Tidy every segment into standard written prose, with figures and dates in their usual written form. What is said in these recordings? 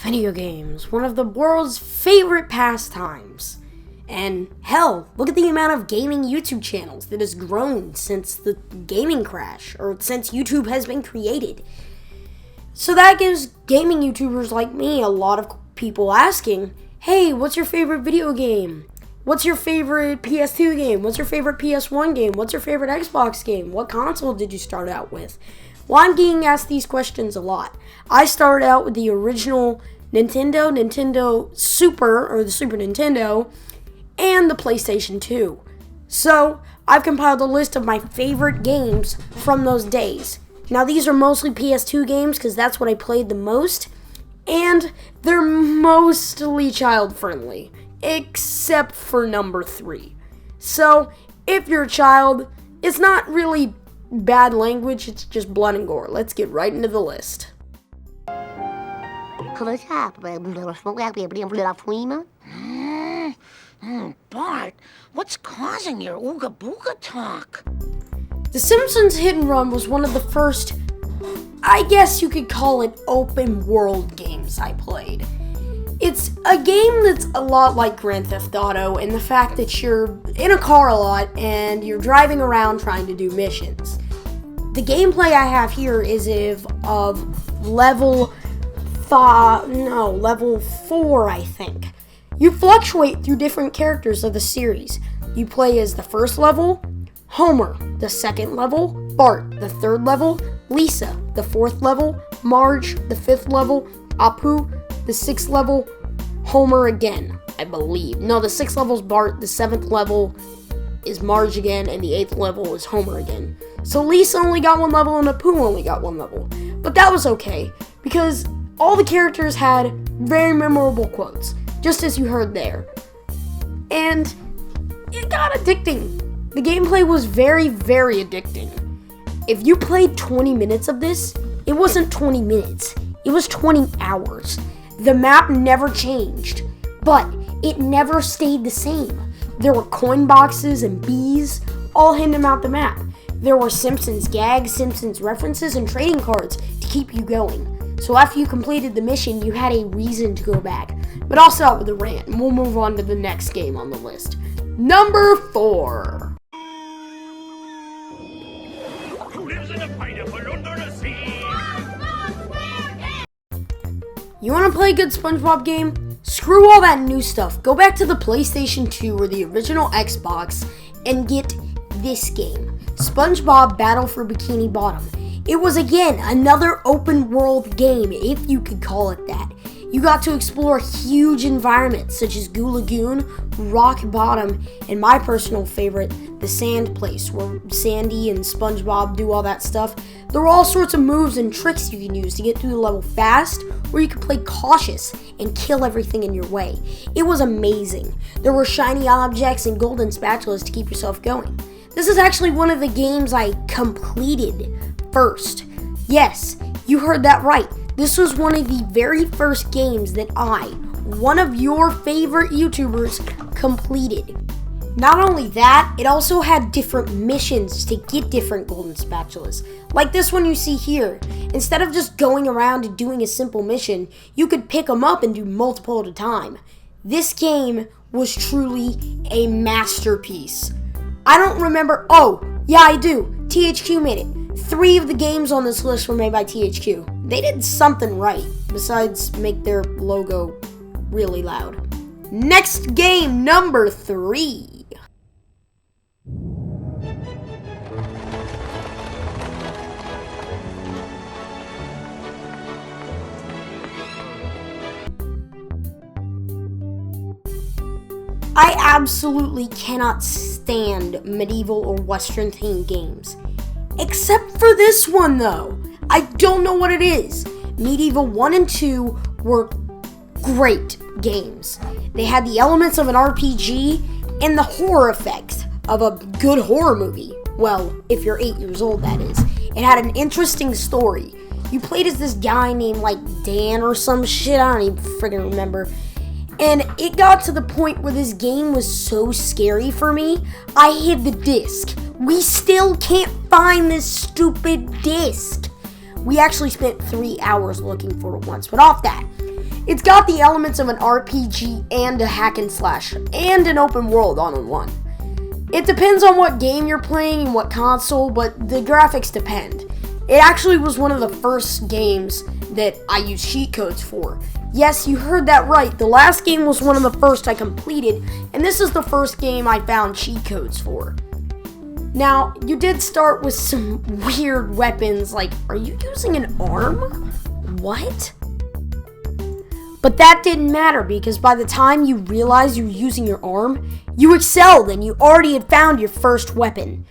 Video games, one of the world's favorite pastimes. And hell, look at the amount of gaming YouTube channels that has grown since the gaming crash, or since YouTube has been created. So that gives gaming YouTubers like me a lot of people asking, hey, what's your favorite video game? What's your favorite PS2 game? What's your favorite PS1 game? What's your favorite Xbox game? What console did you start out with? Well, I'm getting asked these questions a lot. I started out with the original Nintendo Super, or the Super Nintendo, and the PlayStation 2. So, I've compiled a list of my favorite games from those days. Now, these are mostly PS2 games, because that's what I played the most, and they're mostly child-friendly, except for number 3. So, if you're a child, it's not really bad language, it's just blood and gore. Let's get right into the list. Bart, what's causing your ooga booga talk? The Simpsons Hit and Run was one of the first, I guess you could call it, open world games I played. It's a game that's a lot like Grand Theft Auto in the fact that you're in a car a lot and you're driving around trying to do missions. The gameplay I have here is of level 4, I think. You fluctuate through different characters of the series. You play as the first level, Homer; the second level, Bart; the third level, Lisa; the fourth level, Marge; the fifth level, Apu; the sixth level, Homer again, I believe. No, the sixth level is Bart, the seventh level is Marge again, and the eighth level is Homer again. So Lisa only got one level and Apu only got one level. But that was okay, because all the characters had very memorable quotes, just as you heard there. And it got addicting. The gameplay was very, very addicting. If you played 20 minutes of this, it wasn't 20 minutes. It was 20 hours. The map never changed, but it never stayed the same. There were coin boxes and bees all hidden about the map. There were Simpsons gags, Simpsons references, and trading cards to keep you going. So after you completed the mission, you had a reason to go back. But I'll start with a rant, and we'll move on to the next game on the list. Number 4. Who lives in a pineapple under the sea? You want to play a good SpongeBob game? Screw all that new stuff. Go back to the PlayStation 2 or the original Xbox and get this game, SpongeBob Battle for Bikini Bottom. It was, again, another open world game, if you could call it that. You got to explore huge environments such as Goo Lagoon, Rock Bottom, and my personal favorite, the Sand Place, where Sandy and SpongeBob do all that stuff. There were all sorts of moves and tricks you can use to get through the level fast, or you could play cautious and kill everything in your way. It was amazing. There were shiny objects and golden spatulas to keep yourself going. This is actually one of the games I completed first. Yes, you heard that right. This was one of the very first games that I, one of your favorite YouTubers, completed. Not only that, it also had different missions to get different golden spatulas. Like this one you see here. Instead of just going around and doing a simple mission, you could pick them up and do multiple at a time. This game was truly a masterpiece. I don't remember. Oh, yeah, I do. THQ made it. 3 of the games on this list were made by THQ. They did something right, besides make their logo really loud. Next game, number 3. I absolutely cannot stand medieval or Western themed games. Except for this one though. I don't know what it is. Medieval 1 and 2 were great games. They had the elements of an RPG and the horror effects of a good horror movie. Well, if you're 8 years old, that is. It had an interesting story. You played as this guy named like Dan or some shit, I don't even friggin' remember. And it got to the point where this game was so scary for me, I hid the disc. We still can't find this stupid disc. We actually spent 3 hours looking for it once, but off that. It's got the elements of an RPG and a hack and slash, and an open world all in one. It depends on what game you're playing and what console, but the graphics depend. It actually was one of the first games that I used cheat codes for. Yes, you heard that right. The last game was one of the first I completed, and this is the first game I found cheat codes for. Now, you did start with some weird weapons, like, are you using an arm? What? But that didn't matter, because by the time you realized you were using your arm, you excelled and you already had found your first weapon.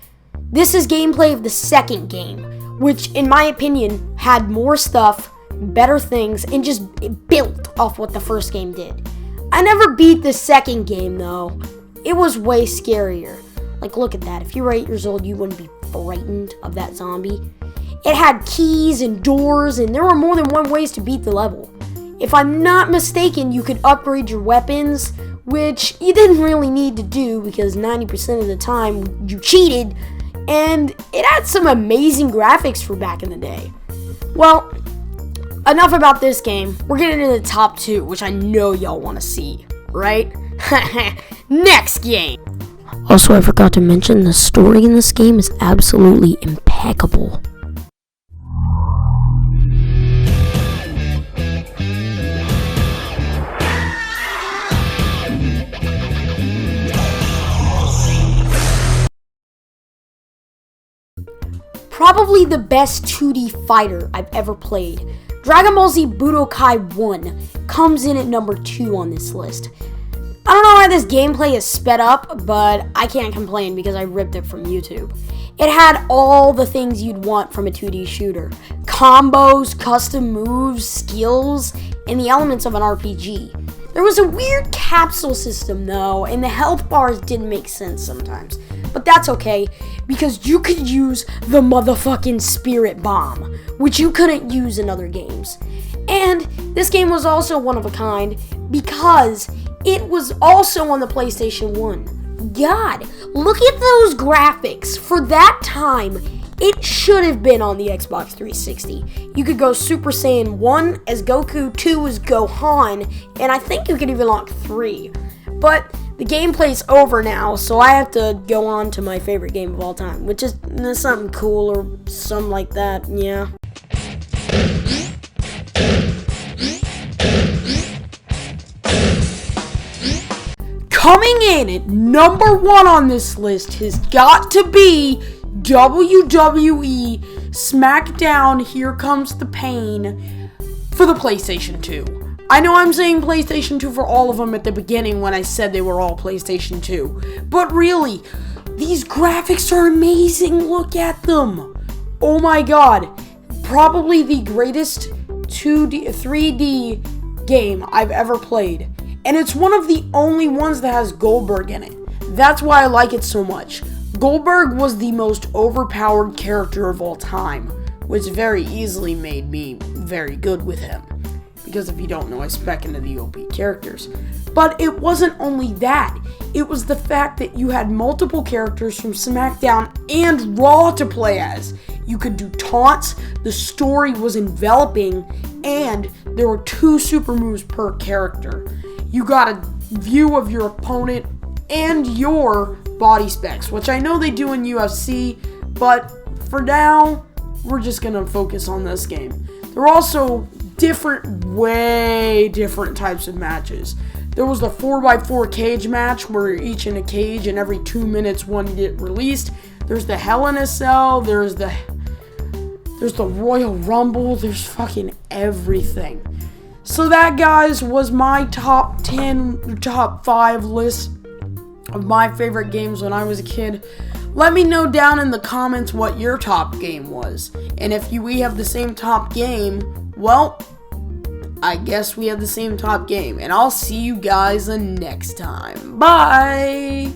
This is gameplay of the second game, which in my opinion had more stuff, better things, and just built off what the first game did. I never beat the second game though. It was way scarier. Like, look at that. If you were 8 years old, you wouldn't be frightened of that zombie. It had keys and doors, and there were more than one ways to beat the level. If I'm not mistaken, you could upgrade your weapons, which you didn't really need to do because 90% of the time you cheated, and it had some amazing graphics for back in the day. Well, enough about this game. We're getting into the top 2, which I know y'all want to see, right? Next game! Also, I forgot to mention the story in this game is absolutely impeccable. Probably the best 2D fighter I've ever played. Dragon Ball Z Budokai 1 comes in at number 2 on this list. I don't know why this gameplay is sped up, but I can't complain because I ripped it from YouTube. It had all the things you'd want from a 2D shooter. Combos, custom moves, skills, and the elements of an RPG. There was a weird capsule system though, and the health bars didn't make sense sometimes. But that's okay, because you could use the motherfucking Spirit Bomb, which you couldn't use in other games. And this game was also one of a kind, because it was also on the PlayStation 1. God, look at those graphics. For that time, it should have been on the Xbox 360. You could go Super Saiyan 1 as Goku, 2 as Gohan, and I think you could even unlock 3. But the gameplay's over now, so I have to go on to my favorite game of all time, which is something cool or something like that, yeah. Coming in at number 1 on this list has got to be WWE SmackDown Here Comes the Pain for the PlayStation 2. I know I'm saying PlayStation 2 for all of them at the beginning when I said they were all PlayStation 2. But really, these graphics are amazing. Look at them. Oh my god. Probably the greatest 3D game I've ever played. And it's one of the only ones that has Goldberg in it. That's why I like it so much. Goldberg was the most overpowered character of all time, which very easily made me very good with him. Because if you don't know, I spec into the OP characters. But it wasn't only that. It was the fact that you had multiple characters from SmackDown and Raw to play as. You could do taunts, the story was enveloping, and there were 2 super moves per character. You got a view of your opponent and your body specs, which I know they do in UFC, but for now, we're just gonna focus on this game. There were also way different types of matches. There was the 4x4 cage match where you're each in a cage and every 2 minutes one get released. There's the Hell in a Cell, there's the Royal Rumble, there's fucking everything. So that, guys, was my top 5 list of my favorite games when I was a kid. Let me know down in the comments what your top game was. And if we have the same top game, well, I guess we have the same top game. And I'll see you guys the next time. Bye!